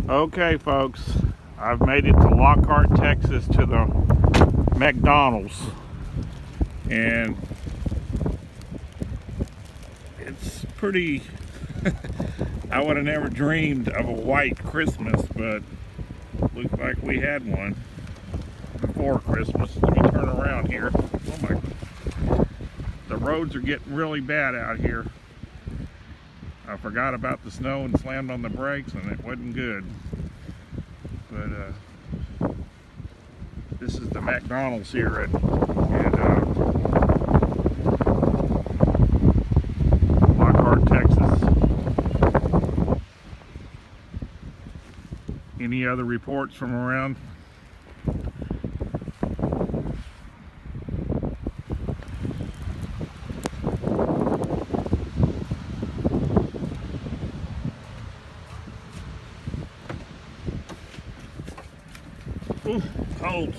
Okay, folks, I've made it to Lockhart, Texas, to the McDonald's, and it's pretty. I would have never dreamed of a white Christmas, but looks like we had one before Christmas. Let me turn around here. Oh my! The roads are getting really bad out here. I forgot about the snow and slammed on the brakes, and it wasn't good. But this is the McDonald's here at Lockhart, Texas. Any other reports from around? Ooh, cold.